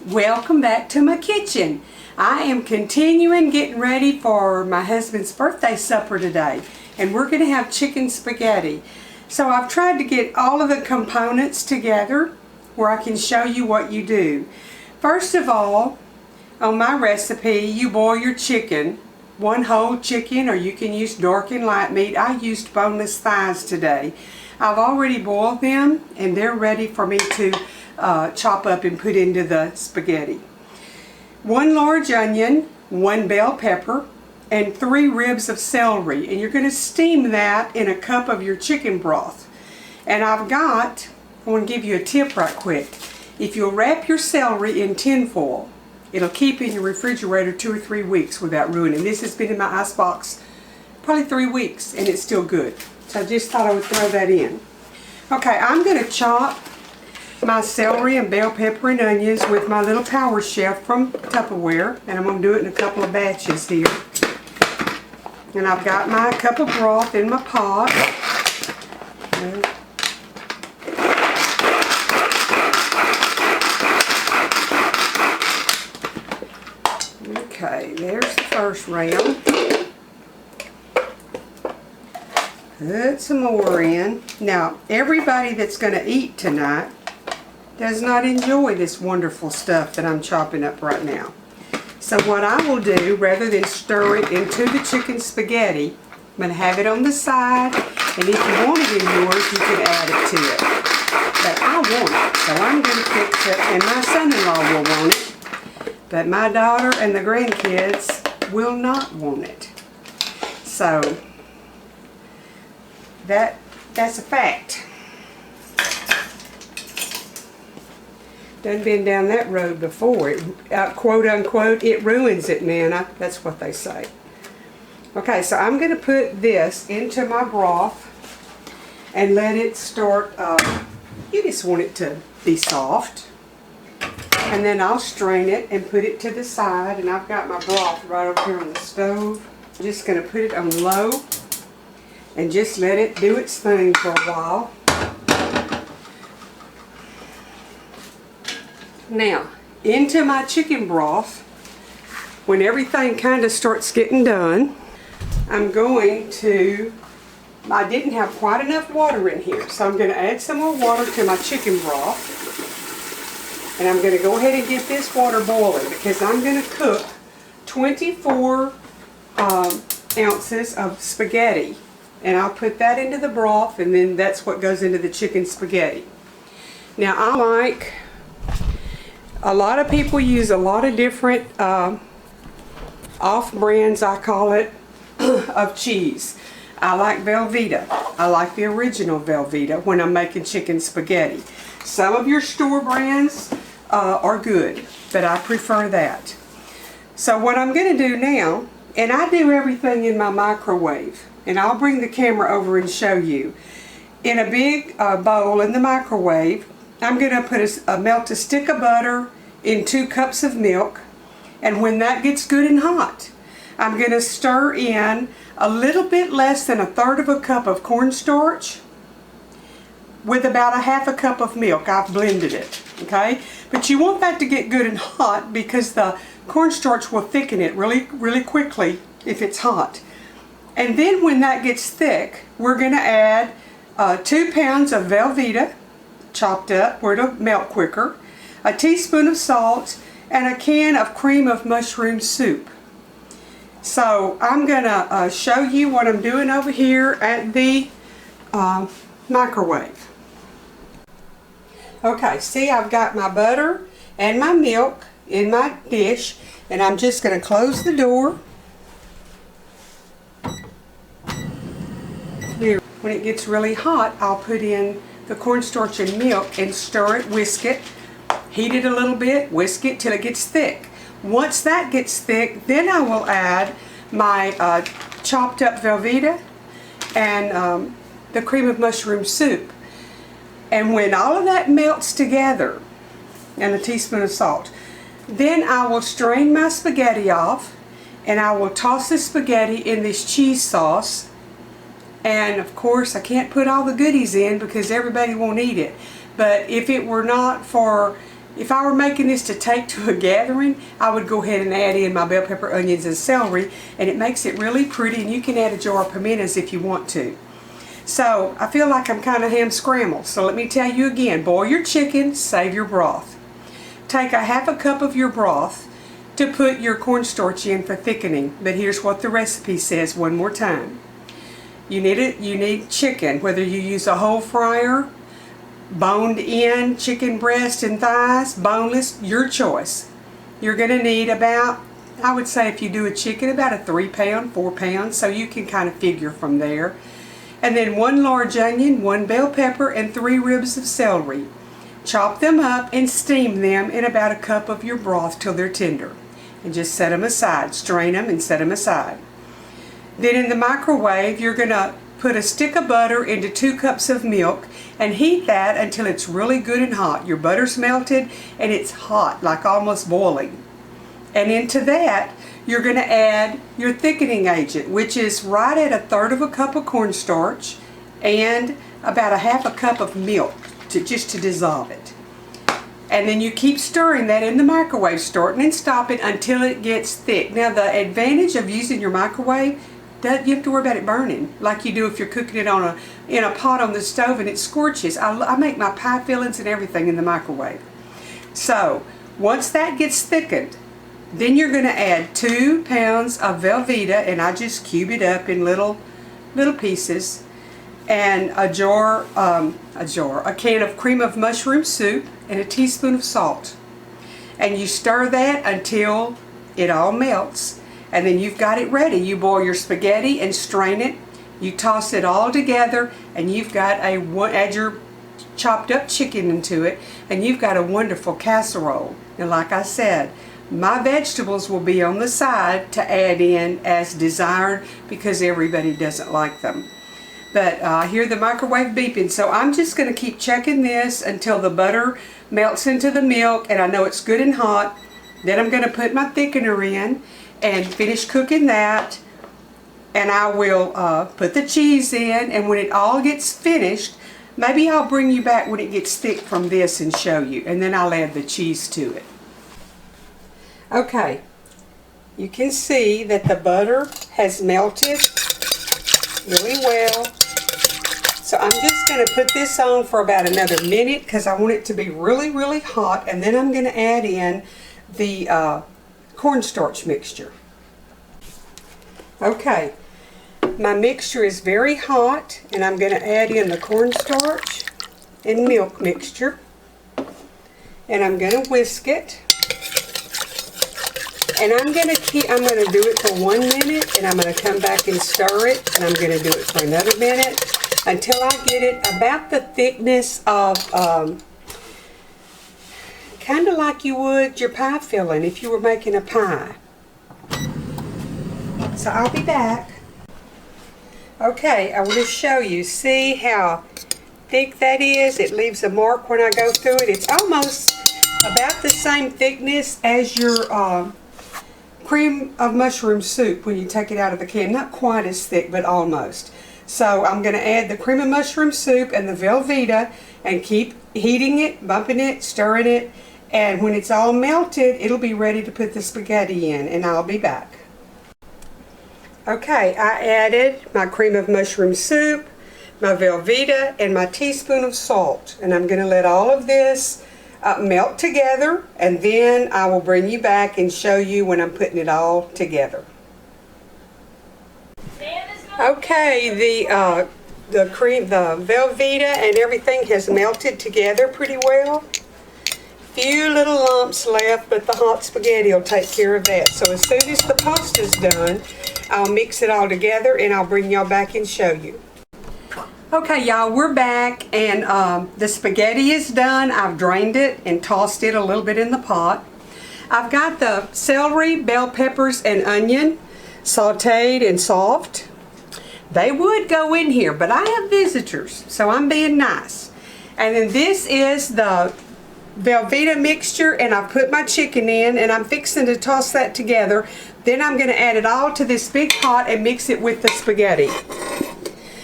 Welcome back to my kitchen. I am continuing getting ready for my husband's birthday supper today, and we're going to have chicken spaghetti. So I've tried to get all of the components together where I can show you what you do. First of all, on my recipe, you boil your chicken, one whole chicken, or you can use dark and light meat. I used boneless thighs today. I've already boiled them and they're ready for me to chop up and put into the spaghetti. 1 large onion, 1 bell pepper, and 3 ribs of celery. And you're going to steam that in a cup of your chicken broth. And I want to give you a tip right quick. If you'll wrap your celery in tin foil, it'll keep in your refrigerator 2 or 3 weeks without ruining. This has been in my icebox probably 3 weeks and it's still good. So I just thought I would throw that in. Okay, I'm going to chop my celery and bell pepper and onions with my little Power Chef from Tupperware, and I'm going to do it in a couple of batches here. And I've got my cup of broth in my pot. Okay, there's the first round. Put some more in. Now, everybody that's going to eat tonight does not enjoy this wonderful stuff that I'm chopping up right now. So what I will do, rather than stir it into the chicken spaghetti, I'm going to have it on the side, and if you want it in yours, you can add it to it. But I want it, so I'm going to fix it, and my son-in-law will want it, but my daughter and the grandkids will not want it. So that's a fact. Done been down that road before. It, quote unquote, it ruins it, Nana. That's what they say. Okay, so I'm going to put this into my broth and let it start. You just want it to be soft. And then I'll strain it and put it to the side. And I've got my broth right over here on the stove. I'm just going to put it on low and just let it do its thing for a while. Now, into my chicken broth, when everything kind of starts getting done, I'm going to, I didn't have quite enough water in here, so I'm going to add some more water to my chicken broth. And I'm going to go ahead and get this water boiling because I'm going to cook 24 ounces of spaghetti. And I'll put that into the broth, and then that's what goes into the chicken spaghetti. Now, I like, a lot of people use a lot of different off-brands, I call it, of cheese. I like Velveeta. I like the original Velveeta when I'm making chicken spaghetti. Some of your store brands are good, but I prefer that. So what I'm going to do now, and I do everything in my microwave, and I'll bring the camera over and show you. In a big bowl in the microwave, I'm going to melt a stick of butter in 2 cups of milk, and when that gets good and hot, I'm going to stir in a little bit less than 1/3 cup of cornstarch with about 1/2 cup of milk. I've blended it, okay? But you want that to get good and hot because the cornstarch will thicken it really quickly if it's hot. And then when that gets thick, we're going to add 2 pounds of Velveeta, chopped up where it'll melt quicker, a teaspoon of salt, and a can of cream of mushroom soup. So I'm going to show you what I'm doing over here at the microwave. Okay, see, I've got my butter and my milk in my dish, and I'm just going to close the door. Here, when it gets really hot, I'll put in the cornstarch and milk and stir it, whisk it, heat it a little bit, whisk it till it gets thick. Once that gets thick, then I will add my chopped up Velveeta and the cream of mushroom soup. And when all of that melts together, and a teaspoon of salt, then I will strain my spaghetti off, and I will toss the spaghetti in this cheese sauce. And of course I can't put all the goodies in because everybody won't eat it. But if it were not for if I were making this to take to a gathering, I would go ahead and add in my bell pepper, onions, and celery, and it makes it really pretty, and you can add a jar of pimentos if you want to. So I feel like I'm kind of ham scrambled. So let me tell you again, boil your chicken, save your broth. Take a half a cup of your broth to put your cornstarch in for thickening. But here's what the recipe says one more time. You need chicken, whether you use a whole fryer, boned in chicken breast and thighs, boneless, your choice. You're going to need about, I would say if you do a chicken, about a 3 pound, 4 pounds, so you can kind of figure from there. And then 1 large onion, 1 bell pepper, and 3 ribs of celery. Chop them up and steam them in about a cup of your broth till they're tender. And just set them aside. Strain them and set them aside. Then in the microwave, you're going to put a stick of butter into 2 cups of milk and heat that until it's really good and hot. Your butter's melted and it's hot, like almost boiling. And into that, you're going to add your thickening agent, which is right at 1/3 cup of cornstarch and about a 1/2 cup of milk just to dissolve it. And then you keep stirring that in the microwave, starting and stopping until it gets thick. Now the advantage of using your microwave, you have to worry about it burning like you do if you're cooking it in a pot on the stove and it scorches. I make my pie fillings and everything in the microwave. So once that gets thickened, then you're going to add 2 pounds of Velveeta, and I just cube it up in little pieces, and a can of cream of mushroom soup, and a teaspoon of salt. And you stir that until it all melts, and then you've got it ready. You boil your spaghetti and strain it. You toss it all together, and you've got add your chopped up chicken into it, and you've got a wonderful casserole. And like I said, my vegetables will be on the side to add in as desired because everybody doesn't like them. But I hear the microwave beeping, so I'm just going to keep checking this until the butter melts into the milk and I know it's good and hot. Then I'm going to put my thickener in and finish cooking that. And I will put the cheese in, and when it all gets finished, maybe I'll bring you back when it gets thick from this and show you, and then I'll add the cheese to it. Okay, you can see that the butter has melted really well. So I'm just going to put this on for about another minute because I want it to be really, really hot, and then I'm going to add in the cornstarch mixture. Okay, my mixture is very hot, and I'm going to add in the cornstarch and milk mixture, and I'm going to whisk it. And I'm going to do it for 1 minute, and I'm going to come back and stir it, and I'm going to do it for another minute until I get it about the thickness of, kind of like you would your pie filling if you were making a pie. So I'll be back. Okay, I want to show you. See how thick that is? It leaves a mark when I go through it. It's almost about the same thickness as your cream of mushroom soup when you take it out of the can. Not quite as thick, but almost. So I'm going to add the cream of mushroom soup and the Velveeta and keep heating it, bumping it, stirring it, and when it's all melted, it'll be ready to put the spaghetti in, and I'll be back. Okay, I added my cream of mushroom soup, my Velveeta, and my teaspoon of salt, and I'm going to let all of this melt together, and then I will bring you back and show you when I'm putting it all together. Okay, the cream, the Velveeta and everything has melted together pretty well. Few little lumps left, but the hot spaghetti will take care of that. So as soon as the pasta's done, I'll mix it all together and I'll bring y'all back and show you. Okay, y'all, we're back, and the spaghetti is done. I've drained it and tossed it a little bit in the pot. I've got the celery, bell peppers, and onion sauteed and soft. They would go in here, but I have visitors, so I'm being nice. And then this is the Velveeta mixture, and I put my chicken in, and I'm fixing to toss that together. Then I'm going to add it all to this big pot and mix it with the spaghetti.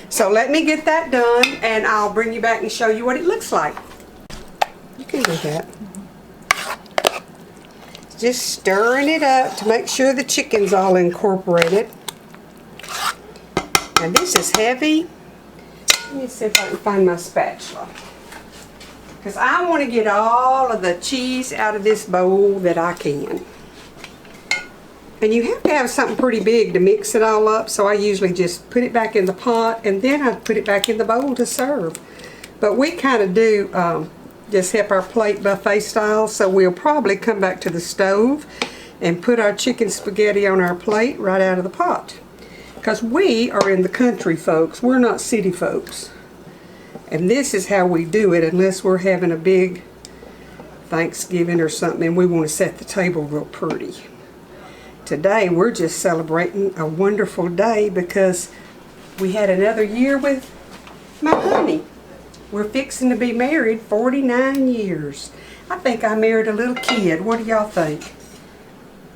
So let me get that done, and I'll bring you back and show you what it looks like. You can do that. just stirring it up to make sure the chicken's all incorporated. And this is heavy. Let me see if I can find my spatula. Because I want to get all of the cheese out of this bowl that I can. And you have to have something pretty big to mix it all up, so I usually just put it back in the pot and then I put it back in the bowl to serve. But we kind of do just help our plate buffet style, so we'll probably come back to the stove and put our chicken spaghetti on our plate right out of the pot. Because we are in the country, folks. We're not city folks. And this is how we do it, unless we're having a big Thanksgiving or something and we want to set the table real pretty. Today we're just celebrating a wonderful day because we had another year with my honey. We're fixing to be married 49 years. I think I married a little kid. What do y'all think?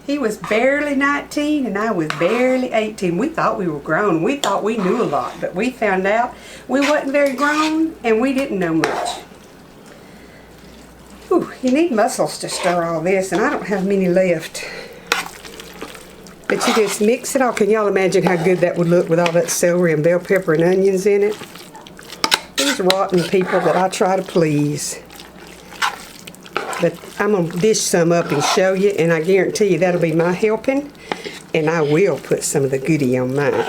He was barely 19 and I was barely 18. We thought we were grown. We thought we knew a lot, but we found out we wasn't very grown and we didn't know much. Whew, you need muscles to stir all this, and I don't have many left. But you just mix it all. Can y'all imagine how good that would look with all that celery and bell pepper and onions in it? These rotten people that I try to please. But I'm going to dish some up and show you, and I guarantee you that'll be my helping, and I will put some of the goodie on mine.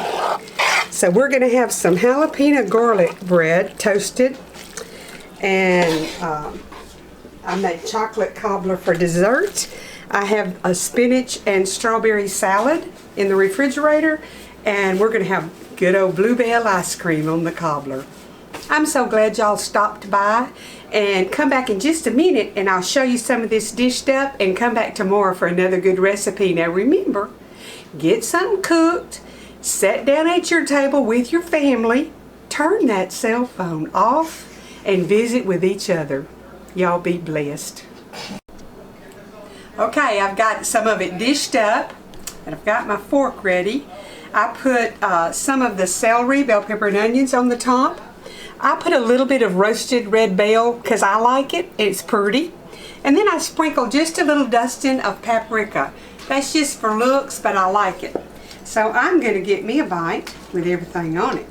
So we're going to have some jalapeno garlic bread toasted, and I made chocolate cobbler for dessert. I have a spinach and strawberry salad in the refrigerator, and we're going to have good old Bluebell ice cream on the cobbler. I'm so glad y'all stopped by, and come back in just a minute and I'll show you some of this dished up and come back tomorrow for another good recipe. Now remember, get something cooked, sit down at your table with your family, turn that cell phone off, and visit with each other. Y'all be blessed. Okay, I've got some of it dished up, and I've got my fork ready. I put some of the celery, bell pepper, and onions on the top. I put a little bit of roasted red bell because I like it. It's pretty. And then I sprinkle just a little dusting of paprika. That's just for looks, but I like it. So I'm going to get me a bite with everything on it.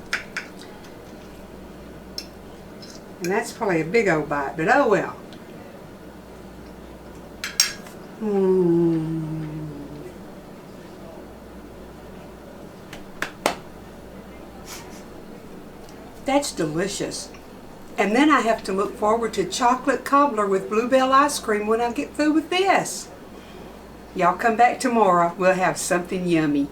And that's probably a big old bite, but oh well. That's delicious. And then I have to look forward to chocolate cobbler with Bluebell ice cream when I get through with this. Y'all come back tomorrow. We'll have something yummy.